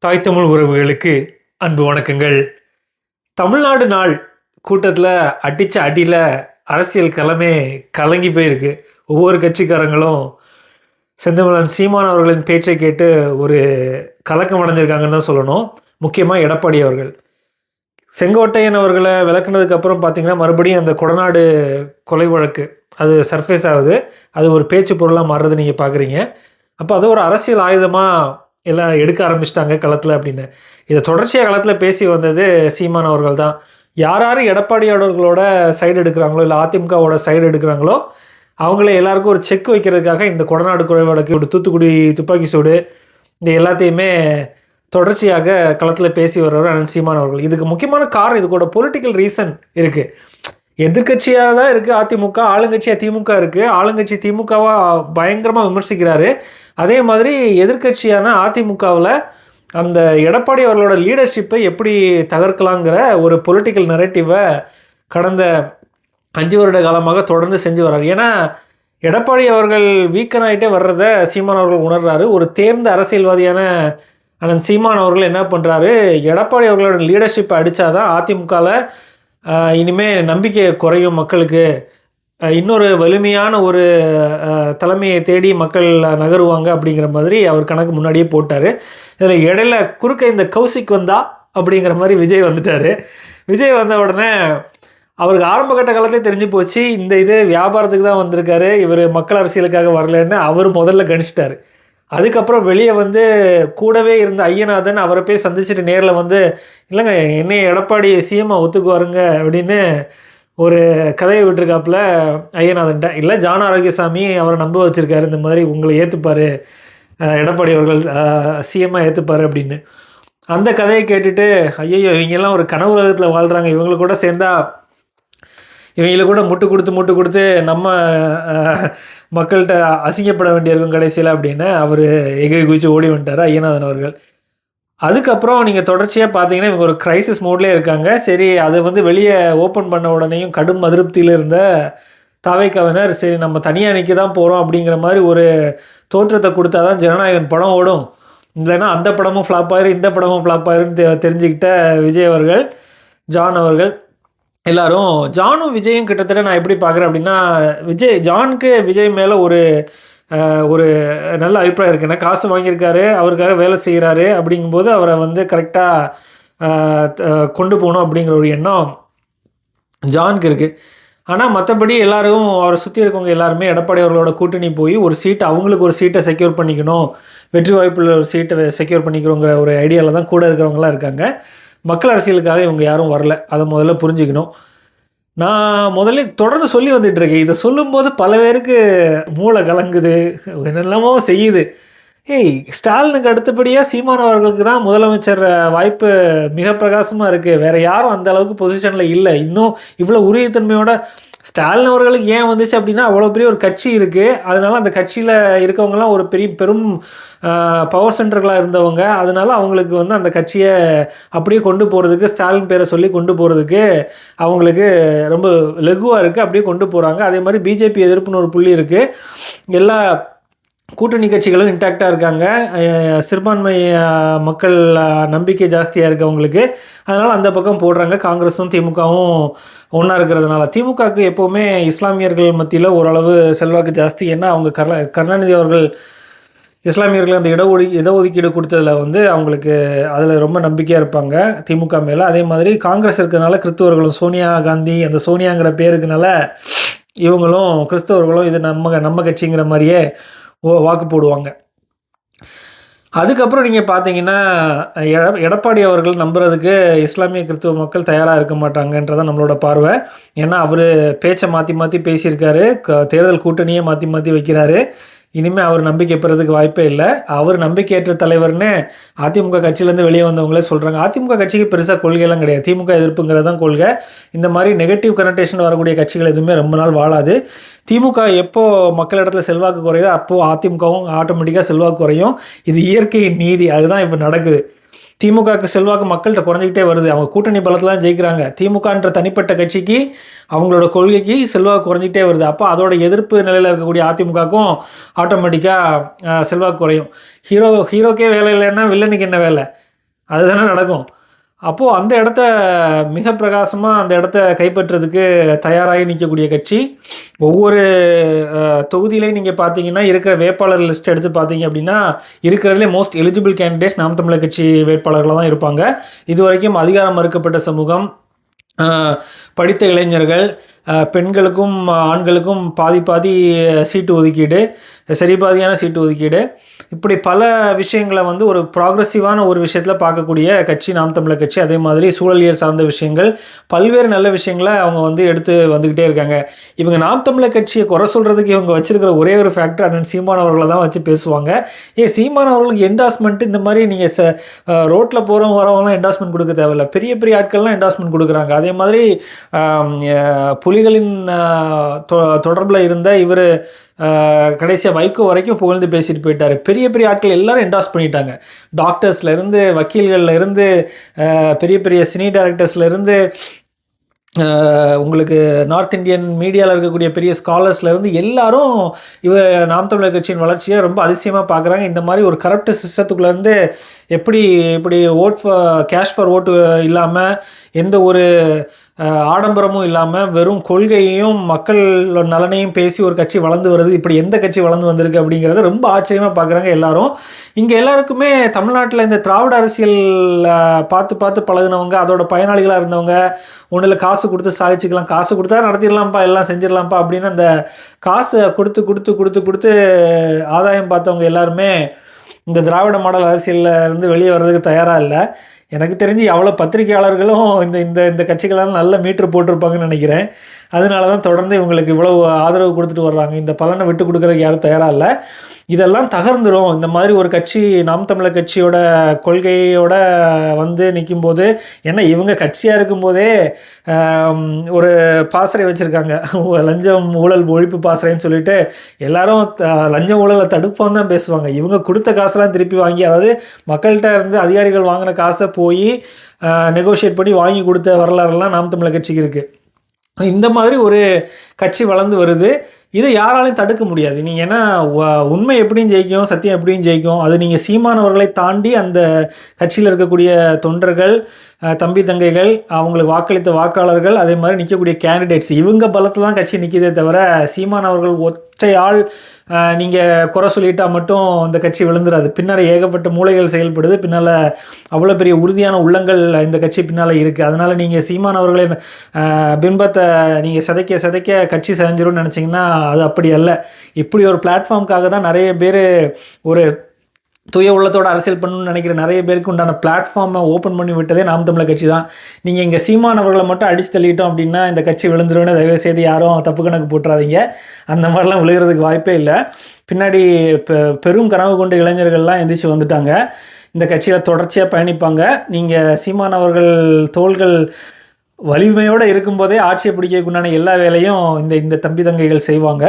தாய் தமிழ் உறவுகளுக்கு அன்பு வணக்கங்கள். தமிழ்நாடு நாள் கூட்டத்தில் அடித்த அடியில் அரசியல் களமே கலங்கி போயிருக்கு. ஒவ்வொரு கட்சிக்காரங்களும் செந்தமிழன் சீமான் அவர்களின் பேச்சை கேட்டு ஒரு கலக்கம் அடைஞ்சிருக்காங்கன்னு தான் சொல்லணும். முக்கியமாக எடப்பாடி அவர்கள் செங்கோட்டையன் அவர்களை விளக்குனதுக்கப்புறம் பார்த்திங்கன்னா மறுபடியும் அந்த கொடநாடு கொலை வழக்கு அது சர்ஃபேஸ் ஆகுது. அது ஒரு பேச்சு பொருளாக மாறுறது நீங்கள் பார்க்குறீங்க. அப்போ அது ஒரு அரசியல் ஆயுதமாக எல்லாம் எடுக்க ஆரம்பிச்சிட்டாங்க களத்தில் அப்படின்னு. இதை தொடர்ச்சியாக களத்தில் பேசி வந்தது சீமான் அவர்கள் தான். யார் யார் எடப்பாடி அவர்களோட சைடு எடுக்கிறாங்களோ இல்லை அதிமுகவோட சைடு எடுக்கிறாங்களோ அவங்களே எல்லாருக்கும் ஒரு செக் வைக்கிறதுக்காக இந்த கொடநாடு கொலை வழக்கு, ஒரு தூத்துக்குடி துப்பாக்கி சூடு, இந்த எல்லாத்தையுமே தொடர்ச்சியாக களத்தில் பேசி வர்றவர் அண்ணன் சீமான் அவர்கள். இதுக்கு முக்கியமான காரணம், இதுக்கூட பொலிட்டிக்கல் ரீசன் இருக்குது. எதிர்கட்சியாக தான் இருக்குது அதிமுக, ஆளுங்கட்சியாக திமுக இருக்குது. ஆளுங்கட்சி திமுகவை பயங்கரமாக விமர்சிக்கிறாரு. அதே மாதிரி எதிர்கட்சியான அதிமுகவில் அந்த எடப்பாடி அவர்களோட லீடர்ஷிப்பை எப்படி தகர்க்கலாங்கிற ஒரு பொலிட்டிக்கல் நரேட்டிவை கடந்த 5 வருட காலமாக தொடர்ந்து செஞ்சு வர்றாரு. ஏன்னா எடப்பாடி அவர்கள் வீக்கன் ஆகிட்டே வர்றத சீமான் அவர்கள் உணர்றாரு. ஒரு தேர்ந்த அரசியல்வாதியான அண்ணன் சீமான் அவர்கள் என்ன பண்ணுறாரு, எடப்பாடி அவர்களோட லீடர்ஷிப்பை அடித்தாதான் அதிமுகவில் இனிமேல் நம்பிக்கை குறையும் மக்களுக்கு, இன்னொரு வலிமையான ஒரு தலைமையை தேடி மக்கள் நகருவாங்க அப்படிங்கிற மாதிரி அவர் கணக்கு முன்னாடியே போட்டார். இதில் இடையில குறுக்க இந்த கௌசிக் வந்தா அப்படிங்கிற மாதிரி விஜய் வந்துட்டார். விஜய் வந்த உடனே அவருக்கு ஆரம்ப கட்ட காலத்திலே தெரிஞ்சு போச்சு, இந்த இது வியாபாரத்துக்கு தான் வந்திருக்காரு, இவர் மக்கள் அரசியலுக்காக வரலன்னு அவர் முதல்ல கணிச்சிட்டார். அதுக்கப்புறம் வெளியே வந்து கூடவே இருந்த ஐயநாதன் அவரை போய் சந்திச்சுட்டு நேரில் வந்து, இல்லைங்க என்னைய எடப்பாடி சிஎம்ஐ ஒத்துக்குவாருங்க அப்படின்னு ஒரு கதையை விட்டுருக்காப்புல ஐயநாதன்ட்ட. இல்லை ஜான் ஆரோக்கியசாமி அவரை நம்ப வச்சுருக்காரு, இந்த மாதிரி உங்களை ஏற்றுப்பார் எடப்பாடி அவர்கள் சிஎம்ஐ ஏற்றுப்பார் அப்படின்னு. அந்த கதையை கேட்டுட்டு ஐயோ இவங்கெல்லாம் ஒரு கனவு உலகத்தில் வாழ்கிறாங்க, இவங்களுக்கு கூட சேர்ந்தா இவங்களை கூட முட்டு கொடுத்து நம்ம மக்கள்கிட்ட அசிங்கப்பட வேண்டியிருக்கும் கடைசியில் அப்படின்னு அவர் எகிரி குதிச்சு ஓடி வந்துட்டார் ஐயநாதன் அவர்கள். அதுக்கப்புறம் நீங்கள் தொடர்ச்சியாக பார்த்தீங்கன்னா இவங்க ஒரு க்ரைசிஸ் மோட்லேயே இருக்காங்க. சரி, அதை வந்து வெளியே ஓப்பன் பண்ண உடனேயும் கடும் அதிருப்தியில் இருந்த தாவேக்காவினர், சரி நம்ம தனியாக நிற்க தான் போகிறோம் அப்படிங்கிற மாதிரி ஒரு தோற்றத்தை கொடுத்தா தான் ஜனநாயகன் படம் ஓடும், இல்லைன்னா அந்த படமும் ஃப்ளாப் ஆயிரும் இந்த படமும் ஃப்ளாப் ஆயிருன்னு தெரிஞ்சுக்கிட்ட விஜய் அவர்கள், ஜான் அவர்கள் எல்லாரும், ஜானும் விஜயும் கிட்டத்தட்ட நான் எப்படி பார்க்குறேன் அப்படின்னா, ஜானுக்கு விஜய் மேலே ஒரு நல்ல அபிப்பிராயம் இருக்குது. ஏன்னா காசு வாங்கியிருக்காரு, அவருக்காக வேலை செய்கிறாரு, அப்படிங்கும்போது அவரை வந்து கரெக்டாக கொண்டு போகணும் அப்படிங்கிற ஒரு எண்ணம் ஜானுக்கு இருக்குது. ஆனால் மற்றபடி எல்லாரும் அவரை சுற்றி இருக்கவங்க எல்லாருமே எடப்பாடி அவர்களோட கூட்டணி போய் ஒரு சீட்டை, அவங்களுக்கு ஒரு சீட்டை செக்யூர் பண்ணிக்கணும், வெற்றி வாய்ப்புள்ள ஒரு சீட்டை செக்யூர் பண்ணிக்கிறோங்கிற ஒரு ஐடியாவில் தான் கூட இருக்கிறவங்களாம் இருக்காங்க. மக்கள் அரசியலுக்காக இவங்க யாரும் வரல, அதை முதல்ல புரிஞ்சுக்கணும். நான் முதல்ல தொடர்ந்து சொல்லி வந்துட்டுருக்கேன். இதை சொல்லும்போது பல பேருக்கு மூளை கலங்குது, என்னெல்லாமோ செய்யுது. ஸ்டாலினுக்கு அடுத்தபடியாக சீமான் அவர்களுக்கு தான் முதலமைச்சர் வாய்ப்பு மிக பிரகாசமாக இருக்குது, வேறு யாரும் அந்த அளவுக்கு பொசிஷனில் இல்லை. இன்னும் இவ்வளோ உறுதித்தன்மையோட ஸ்டாலின் அவர்களுக்கு ஏன் வந்துச்சு அப்படின்னா, அவ்வளோ பெரிய ஒரு கட்சி இருக்குது, அதனால் அந்த கட்சியில் இருக்கவங்கலாம் ஒரு பெரும் பவர் சென்டர்களாக இருந்தவங்க, அதனால் அவங்களுக்கு வந்து அந்த கட்சியை அப்படியே கொண்டு போகிறதுக்கு, ஸ்டாலின் பேரை சொல்லி கொண்டு போகிறதுக்கு அவங்களுக்கு ரொம்ப லகுவாக இருக்குது, அப்படியே கொண்டு போகிறாங்க. அதே மாதிரி பிஜேபி எதிர்ப்புன்னு ஒரு புள்ளி இருக்குது, எல்லா கூட்டணி கட்சிகளும் இன்டாக்டாக இருக்காங்க, சிறுபான்மை மக்கள் நம்பிக்கை ஜாஸ்தியாக இருக்குது அவங்களுக்கு, அதனால் அந்த பக்கம் போடுறாங்க. காங்கிரஸும் திமுகவும் ஒன்றா இருக்கிறதுனால திமுகவுக்கு எப்போவுமே இஸ்லாமியர்கள் மத்தியில் ஓரளவு செல்வாக்கு ஜாஸ்தி. ஏன்னா அவங்க கருணாநிதி அவர்கள் இஸ்லாமியர்கள் அந்த இடஒதுக்கீடு கொடுத்ததில் வந்து அவங்களுக்கு அதில் ரொம்ப நம்பிக்கையாக இருப்பாங்க திமுக மேலே. அதே மாதிரி காங்கிரஸ் இருக்கிறதுனால கிறிஸ்தவர்களும், சோனியா காந்தி அந்த சோனியாங்கிற பேருக்குனால இவங்களும் கிறிஸ்தவர்களும் இது நம்ம கட்சிங்கிற மாதிரியே வாக்கு போடுவாங்க. அதுக்கப்புறம் நீங்கள் பார்த்தீங்கன்னா எடப்பாடி அவர்கள் நம்புறதுக்கு இஸ்லாமிய கிறிஸ்துவ மக்கள் தயாராக இருக்க மாட்டாங்கன்றதான் நம்மளோட பார்வை. ஏன்னா அவர் பேச்சை மாற்றி பேசியிருக்காரு, தேர்தல் கூட்டணியே மாற்றி வைக்கிறாரு. இனிமேல் அவர் நம்பிக்கை பெறதுக்கு வாய்ப்பே இல்லை. அவர் நம்பிக்கையற்ற தலைவர்னு அதிமுக கட்சியிலேருந்து வெளியே வந்தவங்களே சொல்கிறாங்க. அதிமுக கட்சிக்கு பெருசாக கொள்கையெல்லாம் கிடையாது, திமுக எதிர்ப்புங்கிறது தான் கொள்கை. இந்த மாதிரி நெகட்டிவ் கனெக்டேஷன் வரக்கூடிய கட்சிகள் எதுவுமே ரொம்ப நாள் வாழாது. திமுக எப்போ மக்களிடத்தில் செல்வாக்கு குறையுதோ அப்போது அதிமுகவும் ஆட்டோமேட்டிக்காக செல்வாக்கு குறையும். இது இயற்கையின் நீதி, அதுதான் இப்போ நடக்குது. திமுகவுக்கு செல்வாக்கு மக்கள்கிட்ட குறைஞ்சிக்கிட்டே வருது, அவங்க கூட்டணி பலத்தில் தான் ஜெயிக்கிறாங்க. திமுகன்ற தனிப்பட்ட கட்சிக்கு அவங்களோட கொள்கைக்கு செல்வாக்கு குறைஞ்சிக்கிட்டே வருது. அப்போ அதோட எதிர்ப்பு நிலையில் இருக்கக்கூடிய அதிமுகவுக்கும் ஆட்டோமேட்டிக்காக செல்வாக்கு குறையும். ஹீரோக்கே வேலை இல்லைன்னா வில்லனுக்கு என்ன வேலை? அதுதானே நடக்கும். அப்போது அந்த இடத்த மிக பிரகாசமாக அந்த இடத்த கைப்பற்றுறதுக்கு தயாராகி நிற்கக்கூடிய கட்சி. ஒவ்வொரு தொகுதியிலையும் நீங்கள் பார்த்தீங்கன்னா இருக்கிற வேட்பாளர் லிஸ்ட் எடுத்து பார்த்தீங்க அப்படின்னா இருக்கிறதுலே மோஸ்ட் எலிஜிபிள் கேண்டிடேட்ஸ் நாம் தமிழர் கட்சி வேட்பாளர்களாக தான் இருப்பாங்க. இதுவரைக்கும் அதிகாரம் மறுக்கப்பட்ட சமூகம், படித்த இளைஞர்கள், பெண்களுக்கும் ஆண்களுக்கும் பாதி சீட்டு ஒதுக்கீடு, சரிபாதியான சீட்டு ஒதுக்கீடு, இப்படி பல விஷயங்களை வந்து ஒரு ப்ராக்ரெசிவான ஒரு விஷயத்தில் பார்க்கக்கூடிய கட்சி நாம் தமிழர் கட்சி. அதே மாதிரி சூழலியல் சார்ந்த விஷயங்கள், பல்வேறு நல்ல விஷயங்களை அவங்க வந்து எடுத்து வந்துக்கிட்டே இருக்காங்க. இவங்க நாம் தமிழர் கட்சியை குறை சொல்கிறதுக்கு இவங்க வச்சிருக்கிற ஒரே ஒரு ஃபேக்டர் அண்ணன் சீமான் அவர்களை தான் வச்சு பேசுவாங்க. சீமான் அவர்களுக்கு என்டாஸ்மெண்ட் இந்த மாதிரி நீங்கள் ரோட்டில் போகிறவங்க வரவங்களாம் என்டாஸ்மெண்ட் கொடுக்க தேவையில்லை, பெரிய பெரிய ஆட்கள்லாம் என்டாஸ்மெண்ட் கொடுக்குறாங்க. அதே மாதிரி புலிகளின் தொடர்பில் இருந்த இவர் கடைசியாக வைகோ வரைக்கும் புகழ்ந்து பேசிட்டு போயிட்டார். பெரிய பெரிய ஆட்கள் எல்லாரும் என்டாஸ் பண்ணிட்டாங்க. டாக்டர்ஸ்லேருந்து, வக்கீல்கள்லேருந்து, பெரிய பெரிய சினி டைரக்டர்ஸ்லேருந்து, உங்களுக்கு நார்த் இந்தியன் மீடியாவில் இருக்கக்கூடிய பெரிய ஸ்காலர்ஸ்லேருந்து எல்லாரும் நாம் தமிழர் கட்சியின் வளர்ச்சியை ரொம்ப அதிசயமாக பார்க்குறாங்க. இந்த மாதிரி ஒரு கரப்ட் சிஸ்டத்துக்குள்ளேருந்து இப்படி கேஷ் ஃபார் ஓட்டு இல்லாமல், எந்த ஒரு ஆடம்பரமும் இல்லாமல், வெறும் கொள்கையையும் மக்கள் நலனையும் பேசி ஒரு கட்சி வளர்ந்து வருது. இப்படி எந்த கட்சி வளர்ந்து வந்திருக்கு அப்படிங்கிறத ரொம்ப ஆச்சரியமாக பார்க்குறாங்க எல்லாரும். இங்கே எல்லாருக்குமே தமிழ்நாட்டில் இந்த திராவிட அரசியல் பார்த்து பழகினவங்க, அதோட பயனாளிகளாக இருந்தவங்க, ஒன்றில் காசு கொடுத்து சாதிச்சுக்கலாம், காசு கொடுத்தா நடத்திடலாம்ப்பா, எல்லாம் செஞ்சிடலாம்ப்பா அப்படின்னு அந்த காசை கொடுத்து ஆதாயம் பார்த்தவங்க எல்லாருமே இந்த திராவிட மாடல் அரசியலில் இருந்து வெளியே வர்றதுக்கு தயாராக இல்லை. எனக்கு தெரிஞ்சு அவ்வளோ பத்திரிகையாளர்களும் இந்த கட்சிகளெல்லாம் நல்ல மீட்ரு போட்டிருப்பாங்கன்னு நினைக்கிறேன். அதனால தான் தொடர்ந்து இவங்களுக்கு இவ்வளோ ஆதரவு கொடுத்துட்டு வர்றாங்க. இந்த பலனை விட்டு கொடுக்குறதுக்கு யாரும் தயாராக இல்லை. இதெல்லாம் தகர்ந்துடும். இந்த மாதிரி ஒரு கட்சி நாம் தமிழர் கட்சியோட கொள்கையோட வந்து நிற்கும்போது, ஏன்னா இவங்க கட்சியாக இருக்கும்போதே ஒரு பாசறை வச்சுருக்காங்க, லஞ்சம் ஊழல் ஒழிப்பு பாசறைன்னு சொல்லிட்டு எல்லாரும் லஞ்சம் ஊழலை தடுப்போம் தான் பேசுவாங்க. இவங்க கொடுத்த காசெல்லாம் திருப்பி வாங்கி, அதாவது மக்கள்கிட்ட இருந்து அதிகாரிகள் வாங்கின காசை போய் நெகோஷியேட் பண்ணி வாங்கி கொடுத்த வரலாறுலாம் நாம் தமிழர் கட்சிக்கு இருக்குது. இந்த மாதிரி ஒரு கட்சி வளர்ந்து வருது. இதை யாராலையும் தடுக்க முடியாது. நீங்கள் ஏன்னா உண்மை எப்படியும் ஜெயிக்கும், சத்தியம் எப்படியும் ஜெயிக்கும். அது நீங்கள் சீமானவர்களை தாண்டி அந்த கட்சியில் இருக்கக்கூடிய தொண்டர்கள், தம்பி தங்கைகள், அவங்களுக்கு வாக்களித்த வாக்காளர்கள், அதே மாதிரி நிற்கக்கூடிய கேண்டிடேட்ஸ், இவங்க பலத்தை தான் கட்சி நிற்கிதே தவிர சீமானவர்கள் ஒற்றையாள் நீங்கள் குறை சொல்லிட்டால் மட்டும் இந்த கட்சி விழுந்துடாது. பின்னால் ஏகப்பட்ட மூளைகள் செயல்படுது. பின்னால் அவ்வளோ பெரிய உறுதியான உள்ளங்கள் இந்த கட்சி பின்னால் இருக்குது. அதனால் நீங்கள் சீமானவர்களின் பிம்பத்தை நீங்கள் சிதைக்க கட்சி செஞ்சிரும்னு நினச்சிங்கன்னா அது அப்படி அல்ல. இப்படி ஒரு பிளாட்ஃபார்முக்காக தான் நிறைய பேர் ஒரு தூய உள்ளத்தோட அரசியல் பண்ணணும்னு நினைக்கிற நிறைய பேருக்கு உண்டான பிளாட்ஃபார்மை ஓப்பன் பண்ணி விட்டதே நாம் தமிழர் கட்சி தான். நீங்கள் இங்கே சீமானவர்களை மட்டும் அடித்து தள்ளிட்டோம் அப்படின்னா இந்த கட்சி விழுந்துருன்னு தயவுசெய்து யாரும் தப்பு கணக்கு போட்டுறாதீங்க. அந்த மாதிரிலாம் விழுகிறதுக்கு வாய்ப்பே இல்லை. பின்னாடி பெரும் கனவு கொண்ட இளைஞர்கள்லாம் எந்திரிச்சு வந்துட்டாங்க. இந்த கட்சியில் தொடர்ச்சியாக பயணிப்பாங்க. நீங்கள் சீமானவர்கள் தோள்கள் வலிமையோடு இருக்கும்போதே ஆட்சியை பிடிக்கக்குண்டான எல்லா வேலையும் இந்த தம்பி தங்கைகள் செய்வாங்க.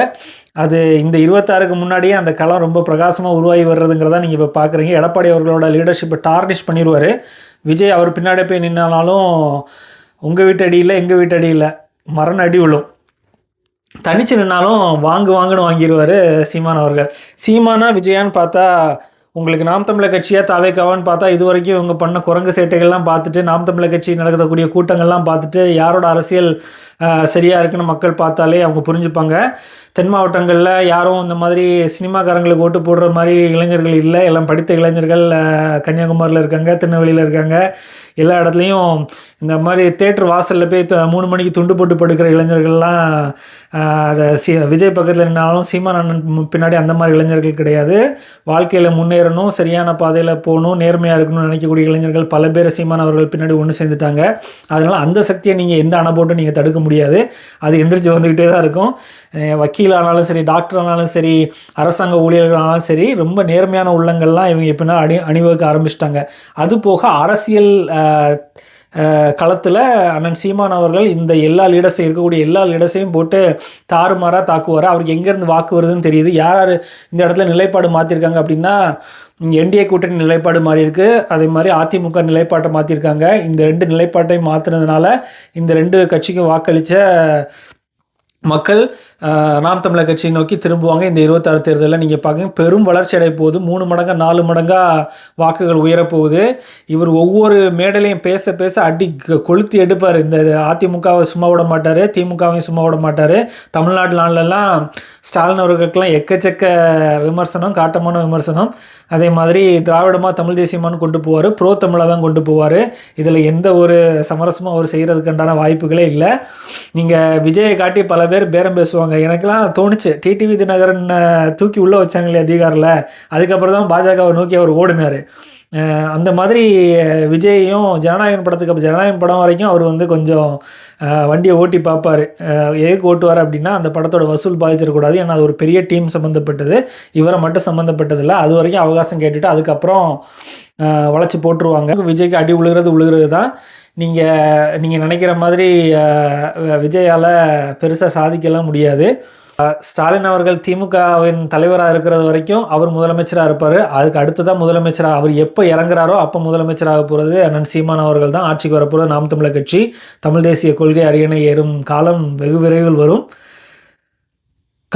அது இந்த 26க்கு முன்னாடியே அந்த களம் ரொம்ப பிரகாசமாக உருவாகி வர்றதுங்கிறதா நீங்கள் இப்போ பார்க்குறீங்க. எடப்பாடி அவர்களோட லீடர்ஷிப்பை டார்னிஷ் பண்ணிடுவார். விஜய் அவர் பின்னாடி போய் நின்னாலும் உங்கள் வீட்டு அடியில் எங்கள் வீட்டு அடியில் மரண அடி விழும். தனிச்சு நின்னாலும் வாங்குன்னு வாங்கிடுவார் சீமான் அவர்கள். சீமானா விஜயான்னு பார்த்தா உங்களுக்கு நாம் தமிழர் கட்சியாக தாவேக்காவான்னு பார்த்தா இது வரைக்கும் இவங்க பண்ண குரங்கு சேட்டைகள்லாம் பார்த்துட்டு, நாம் தமிழர் கட்சி நடக்கக்கூடிய கூட்டங்கள்லாம் பார்த்துட்டு யாரோட அரசியல் சரியாக இருக்குன்னு மக்கள் பார்த்தாலே அவங்க புரிஞ்சுப்பாங்க. தென் மாவட்டங்களில் யாரும் இந்த மாதிரி சினிமாக்காரங்களுக்கு ஓட்டு போடுற மாதிரி இளைஞர்கள் இல்லை. எல்லாம் படித்த இளைஞர்கள் கன்னியாகுமரியில் இருக்காங்க, திருநெல்வேலியில் இருக்காங்க. எல்லா இடத்துலையும் இந்த மாதிரி தேட்டர் வாசலில் போய் 3 மணிக்கு துண்டு போட்டு படுக்கிற இளைஞர்கள்லாம் அதை விஜய் பக்கத்தில் நின்னாலும் சீமான் அண்ணன் பின்னாடி அந்த மாதிரி இளைஞர்கள் கிடையாது. வாழ்க்கையில் முன்னேறணும், சரியான பாதையில் போகணும், நேர்மையாக இருக்கணும்னு நினைக்கக்கூடிய இளைஞர்கள் பல பேர் சீமான் அவர்கள் பின்னாடி ஒன்று சேர்ந்துட்டாங்க. அதனால் அந்த சக்தியை நீங்கள் எந்த அணை போட்டு நீங்கள் தடுக்க முடியாது. அது எந்திரிச்சு வந்துக்கிட்டே தான் இருக்கும். வக்கீலானாலும் சரி, டாக்டர் ஆனாலும் சரி, அரசாங்க ஊழியர்களானாலும் சரி, ரொம்ப நேர்மையான உள்ளங்கள்லாம் இவங்க எப்படின்னா அணிவகுக்க ஆரம்பிச்சிட்டாங்க. அது போக அரசியல் களத்தில் அண்ணன் சீமான் அவர்கள் இந்த எல்லா லீடர்ஸையும் இருக்கக்கூடிய எல்லா லீடர்ஸையும் போட்டு தாறுமாறாக தாக்குவார். அவருக்கு எங்கேருந்து வாக்கு வருதுன்னு தெரியுது. யார் இந்த இடத்துல நிலைப்பாடு மாற்றிருக்காங்க அப்படின்னா என்டிஏ கூட்டணி நிலைப்பாடு மாறி இருக்கு. அதே மாதிரி அதிமுக நிலைப்பாட்டை மாற்றிருக்காங்க. இந்த 2 நிலைப்பாட்டையும் மாற்றினதுனால இந்த 2 கட்சிக்கும் வாக்களித்த மக்கள் நாம் தமிழர் கட்சியை நோக்கி திரும்புவாங்க. இந்த 26 தேர்தலில் நீங்கள் பார்க்க பெரும் வளர்ச்சி அடைய போகுது. 3 மடங்கா 4 மடங்காக வாக்குகள் உயரப்போகுது. இவர் ஒவ்வொரு மேடையிலையும் பேச பேச அடி கொளுத்தி எடுப்பார். இந்த அதிமுகவை சும்மா விட மாட்டார், திமுகவையும் சும்மா விட மாட்டார். தமிழ்நாட்டிலலாம் ஸ்டாலின் அவர்களுக்கெல்லாம் எக்கச்சக்க விமர்சனம், காட்டமான விமர்சனம். அதே மாதிரி திராவிடமாக தமிழ் தேசியமானு கொண்டு போவார், ப்ரோ தமிழாக தான் கொண்டு போவார். இதில் எந்த ஒரு சமரசமும் அவர் செய்கிறதுக்குண்டான வாய்ப்புகளே இல்லை. நீங்கள் விஜயை காட்டி பல பேர் பேரம் பேசுவாங்க. எனக்கெல்லாம் தோணுச்சு, டிடிவி தினகரன் தூக்கி உள்ளே வச்சாங்களே அதிகாரில், அதுக்கப்புறம் தான் பாஜகவை நோக்கி அவர் ஓடினார். அந்த மாதிரி விஜயையும் ஜனநாயகன் படத்துக்கு ஜனநாயகன் படம் வரைக்கும் அவர் வந்து கொஞ்சம் வண்டியை ஓட்டி பார்ப்பார். எதுக்கு ஓட்டுவார் அப்படின்னா, அந்த படத்தோட வசூல் பாதிச்சிடக்கூடாது. ஏன்னா அது ஒரு பெரிய டீம் சம்மந்தப்பட்டது, இவரை மட்டும் சம்மந்தப்பட்டதில்லை. அது வரைக்கும் அவகாசம் கேட்டுட்டு அதுக்கப்புறம் வளைச்சி போட்டுருவாங்க. விஜய்க்கு அடி விழுகிறது தான். நீங்கள் நினைக்கிற மாதிரி விஜயால் பெருசாக சாதிக்கலாம் முடியாது. ஸ்டாலின் அவர்கள் திமுகவின் தலைவராக இருக்கிறது வரைக்கும் அவர் முதலமைச்சராக இருப்பார். அதுக்கு அடுத்து தான் முதலமைச்சராக அவர் எப்போ இறங்குறாரோ அப்போ முதலமைச்சராக போகிறது அண்ணன் சீமான் அவர்கள் தான். ஆட்சிக்கு வரப்போகிறது நாம் தமிழர் கட்சி. தமிழ் தேசிய கொள்கை அரியணை ஏறும் காலம் வெகு விரைவில் வரும்.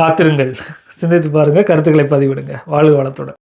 காத்திருங்கள், சிந்தித்து பாருங்கள், கருத்துக்களை பதிவிடுங்க. வாழ்க வளத்துடன்.